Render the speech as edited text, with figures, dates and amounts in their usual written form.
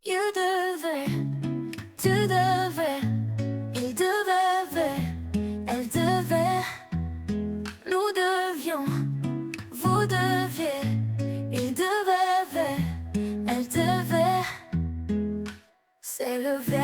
You devais, tu devais, il devait, elle devait, nous devions, vous deviez, il devait, elle devait. C'est le verbe